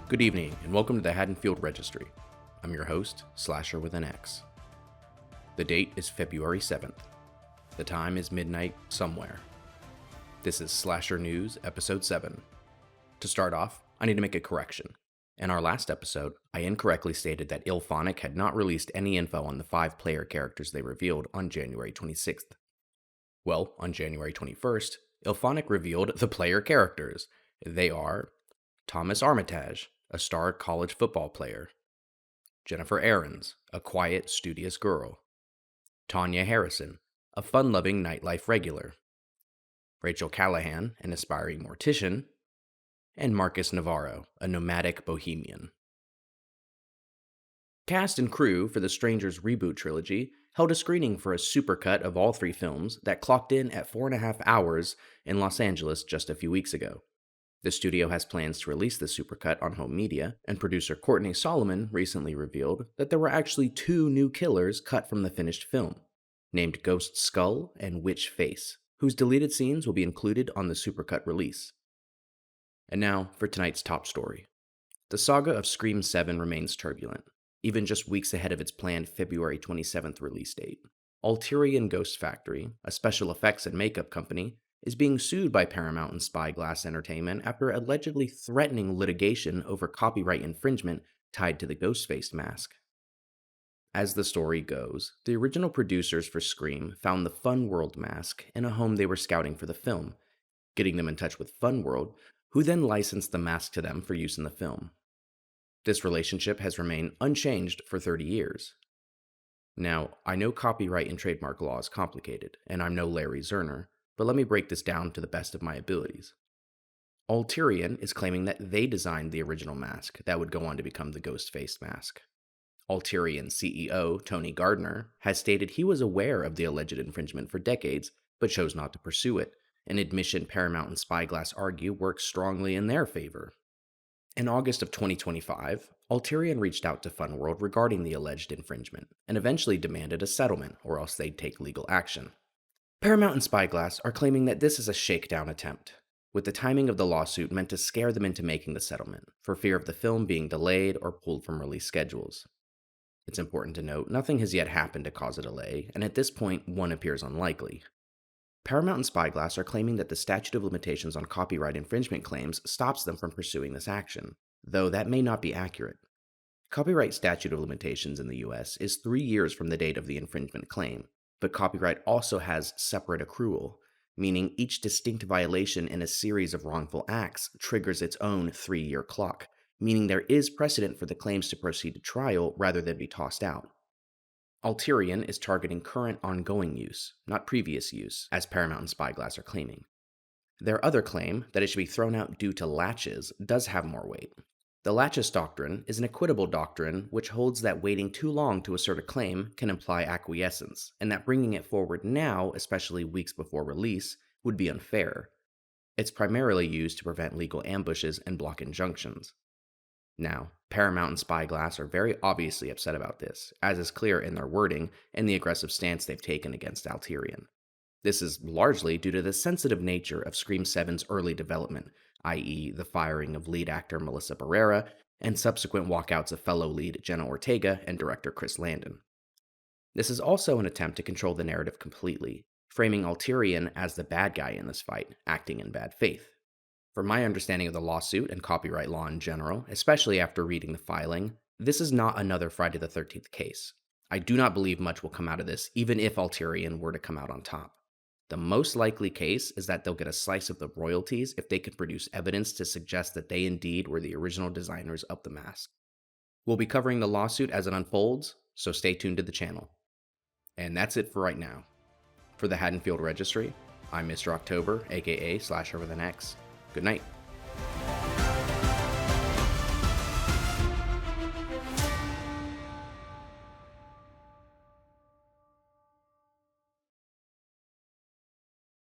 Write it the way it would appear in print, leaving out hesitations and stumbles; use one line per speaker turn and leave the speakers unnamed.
Good evening, and welcome to the Haddonfield Registry. I'm your host, Slasher with an X. The date is February 7th. The time is midnight somewhere. This is Slasher News, Episode 7. To start off, I need to make a correction. In our last episode, I incorrectly stated that IllFonic had not released any info on the 5 player characters they revealed on January 26th. Well, on January 21st, IllFonic revealed the player characters. They are Thomas Armitage, a star college football player; Jennifer Aarons, a quiet, studious girl; Tanya Harrison, a fun-loving nightlife regular; Rachel Callahan, an aspiring mortician; and Marcus Navarro, a nomadic bohemian. Cast and crew for the Strangers reboot trilogy held a screening for a supercut of all 3 films that clocked in at 4.5 hours in Los Angeles just a few weeks ago. The studio has plans to release the supercut on home media, and producer Courtney Solomon recently revealed that there were actually 2 new killers cut from the finished film, named Ghost Skull and Witch Face, whose deleted scenes will be included on the supercut release. And now for tonight's top story. The saga of Scream 7 remains turbulent, even just weeks ahead of its planned February 27th release date. Ulterior Ghost Factory, a special effects and makeup company, is being sued by Paramount and Spyglass Entertainment after allegedly threatening litigation over copyright infringement tied to the Ghostface mask. As the story goes, the original producers for Scream found the Fun World mask in a home they were scouting for the film, getting them in touch with Fun World, who then licensed the mask to them for use in the film. This relationship has remained unchanged for 30 years. Now, I know copyright and trademark law is complicated, and I'm no Larry Zerner, but let me break this down to the best of my abilities. Ulterior is claiming that they designed the original mask that would go on to become the Ghostface mask. Ulterior CEO, Tony Gardner, has stated he was aware of the alleged infringement for decades, but chose not to pursue it, an admission Paramount and Spyglass argue works strongly in their favor. In August of 2025, Ulterior reached out to Fun World regarding the alleged infringement, and eventually demanded a settlement, or else they'd take legal action. Paramount and Spyglass are claiming that this is a shakedown attempt, with the timing of the lawsuit meant to scare them into making the settlement, for fear of the film being delayed or pulled from release schedules. It's important to note, nothing has yet happened to cause a delay, and at this point, one appears unlikely. Paramount and Spyglass are claiming that the statute of limitations on copyright infringement claims stops them from pursuing this action, though that may not be accurate. Copyright statute of limitations in the US is 3 years from the date of the infringement claim, but copyright also has separate accrual, meaning each distinct violation in a series of wrongful acts triggers its own 3-year clock, meaning there is precedent for the claims to proceed to trial rather than be tossed out. Ulterior is targeting current ongoing use, not previous use, as Paramount and Spyglass are claiming. Their other claim, that it should be thrown out due to laches, does have more weight. The laches doctrine is an equitable doctrine which holds that waiting too long to assert a claim can imply acquiescence, and that bringing it forward now, especially weeks before release, would be unfair. It's primarily used to prevent legal ambushes and block injunctions. Now, Paramount and Spyglass are very obviously upset about this, as is clear in their wording and the aggressive stance they've taken against Ulterior. This is largely due to the sensitive nature of Scream 7's early development, i.e. the firing of lead actor Melissa Barrera and subsequent walkouts of fellow lead Jenna Ortega and director Chris Landon. This is also an attempt to control the narrative completely, framing Ulterior as the bad guy in this fight, acting in bad faith. From my understanding of the lawsuit and copyright law in general, especially after reading the filing, this is not another Friday the 13th case. I do not believe much will come out of this, even if Ulterior were to come out on top. The most likely case is that they'll get a slice of the royalties if they can produce evidence to suggest that they indeed were the original designers of the mask. We'll be covering the lawsuit as it unfolds, so stay tuned to the channel. And that's it for right now. For the Haddonfield Registry, I'm Mr. October, aka Slasher with an X. Good night.